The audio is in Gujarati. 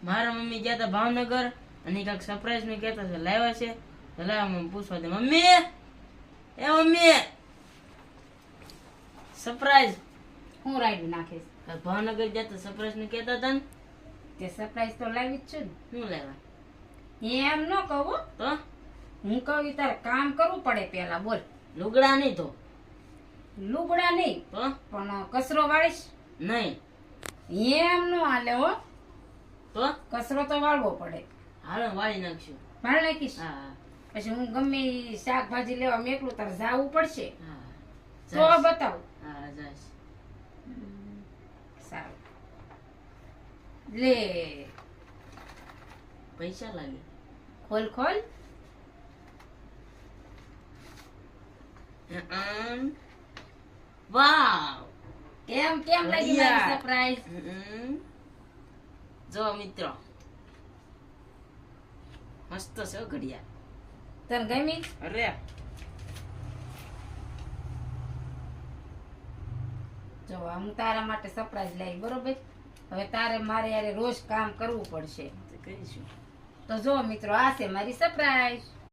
મારા મમ્મી ગયા હતા ભાવનગર અને કાંઈક સરપ્રાઈઝ નું કહેતા છે, લાવ્યા છે તો લાવ મમ્મી પૂછવા દે. મમ્મી એ મમ્મી સરપ્રાઈઝ હું રાયડું નાખીશ. ભાવનગર ગયા તો સરપ્રાઈઝ નું કહેતા હતા ને, તે સરપ્રાઈઝ તો લાવી જ છું શું લાવ્યા? ને એમ ન કહું તો હું કહું તારે કામ કરવું પડે પેલા. બોલ. લુગડા નહીં તો લુગડા નહીં તો પણ કચરો વાળીશ. નહીં એમ ન હાલે હો, તો કચરો તો વાળવો પડે. હાલો વાળી નાખશું. વાળ નાખીશ. હા પછી હું ગમે ઈ શાકભાજી લેવા મેકલું તારે જાવું પડશે હા તો બતાવું. હા જાશ. સારું લે પૈસા લાગે. ખોલ ખોલ. વાવ કેમ કેમ લાગી મારી સરપ્રાઈઝ? જો મિત્રો મસ્ત છે હો ઘડિયાળ. તને ગમી? અરે જો હું તારા માટે સરપ્રાઈઝ લાવી, બરોબર? હવે તારે મારે યારે રોજ કામ કરવું પડશે. કરીશું. તો જો મિત્રો આ છે મારી સરપ્રાઈઝ.